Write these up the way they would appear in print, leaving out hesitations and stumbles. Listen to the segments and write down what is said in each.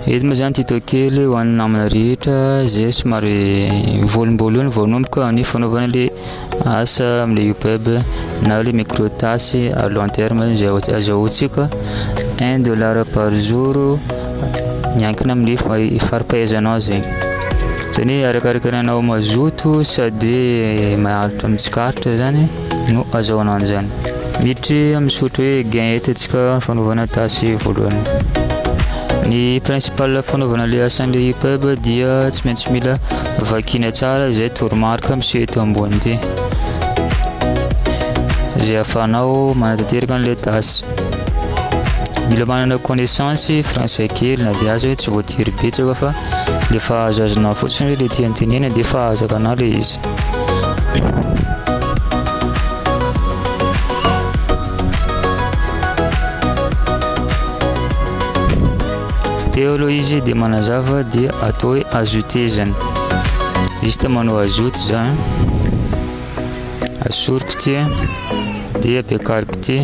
Eto moa zany tuto kely ho an'ny namana rehetra izay somary volombolony vao hanomboka amin'ny fanaovana ilay asa amin'ilay YouPub na ilay microtasy à long terme izay azahoantsika $1 par jour miankina amin'ny faripahaizanao zegny. Zany hoe arakaraka anao mazoto sady maharitra mitsikaritra zany no azahoanao an'izany. Miditry misotro hoe gain eto antsika fanaovana tasy voalohany. Ny principal fanaovana ilay asan'ilay YouPub dia tsy maintsy mila vakiana tsara izay toromarika miseho eto ambony ity, izay ahafahanao manatanteraka an'ilay tasy. Mila manana connaissance français kely na dia aza hoe tsy voatery betsaka fa le fahazazonao fotsiny hoe le tiantenena dia fahazakanao le izy. Teo aloha izy dia manazava dia atao hoe ajouter zany. Juste manao ajoute zany, asoriko ty dia ampiakariko ty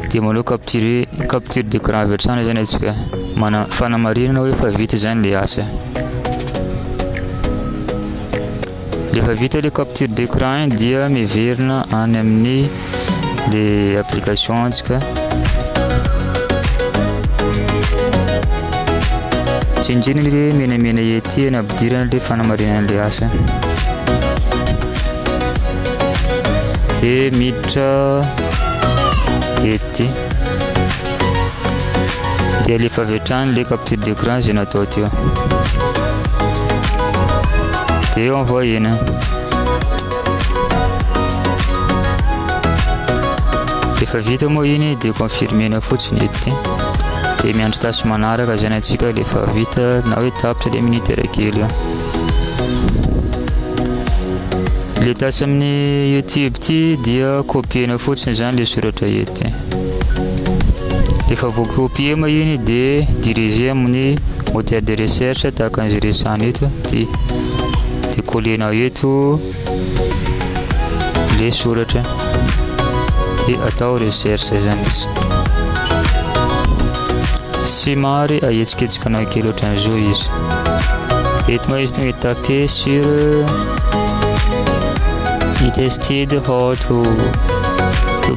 dia manao capture d'écran avy hatrany zany atsika, fanamarinana hoe efa vita zany le asa. Rehefa vita le capture d'écran dia miverina any amin'ny le application antsika. Tsinjiny le menamena ety anabidirana le fanamarinana le asa. Dia miditra ety dia alefa avy hatrany le capture d'écran izay natao teo dia envoyena. Rehefa vita moa iny dia confirmena fotsiny ety dia miandry tasy manaraka zany antsika rehefa vita na hoe tapitra le minitera kely. Le tasy amin'ny YouTube ty dia copiena fotsiny zany le soratra ety. Rehefa voakopie moa iny dia diriger amin'ny moteur de recherche tahaka an'izay resahana eto dia colenao eto le soratra dia atao recherche zany izy. Sy mary ahetsiketsikana kely ohatran'izao izy. Eto moa izy tonga taper sur it tested how to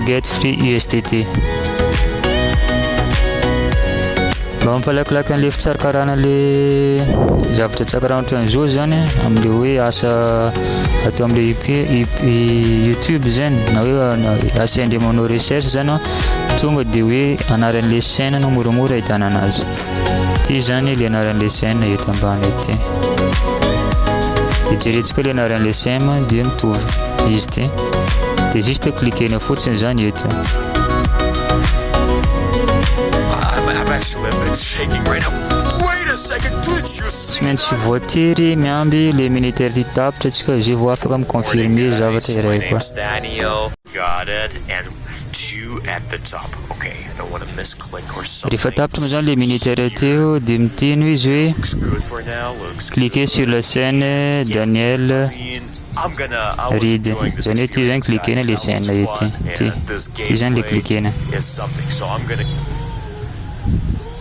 get free USDT. Mba mampalakilaky an'le fitsarakarana le zavatra tsarakarana ohatran'izao zany amin'le hoe asa atao amin'le YouTube zany na hoe asa indray manao recherche zany tonga dia hoe anaran'le chaîne no moramora ahitana anazy. Ty zany le anaran'le chaîne eto ambany ety. Dia jerentsika le anaran'le chaîne dia mitovy izy ty. Dia juste cliquena fotsiny zany eto. Tsy maintsy voatery miamby le minitera ty tapitra antsika zay vao afaka miconfirmer zavatra iray koa. Rehefa tapitra moa zany le minitera teo dia miteny izy hoe cliquez sur la chaîne Daniel Reed. Zany hoe ty zany cliquena le chaîne ety. Ty zany le cliquena.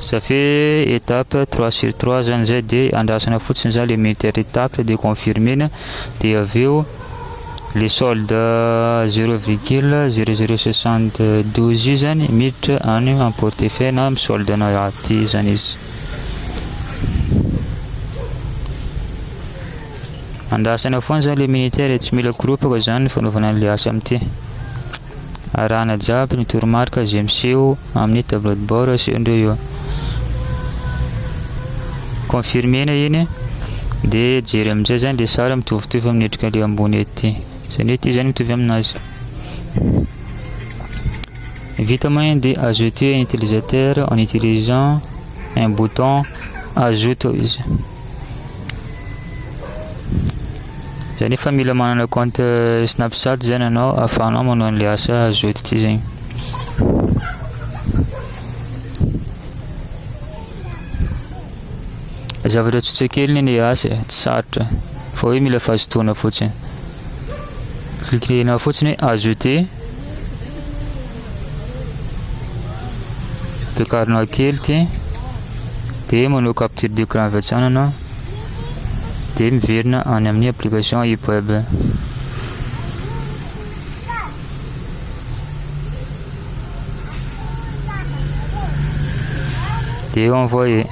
Ça fait étape 3/3 zany zay dia andrasana fotsiny zany le minitera tapitra dia confirmena dia avy eo le solde 0,0072 zany miditra any en portefeuille na solde na aty zany izy. Andrasana foana zany le minitera tsy mila koropaka zany fanaovana le asa amin'ity. Arahana jiaby ny toromarika izay miseho amin'ny tableau de bord asehondreo eo. Confirmena iny dia jery amin'izay zany le sara mitovitovy amin'ny endrika le ambony ety. Zany hoe ty zany mitovy aminazy. Vita moa dia ajouter un utilisateur en utilisant un bouton ajoute izy. Zany efa mila manana compte Snapchat zany anao ahafahanao manao an'le asa ajoute ty zany. Zavatra tsotrakely ny asa tsy sarotra fa hoe mila fahazotoana fotsiny. Cliquenao fotsiny ajouter ampiakarinao kely ty dia manao capture d'écran avy hatrany anao dia miverina any amin'ny application EPUB. Dia envoyer.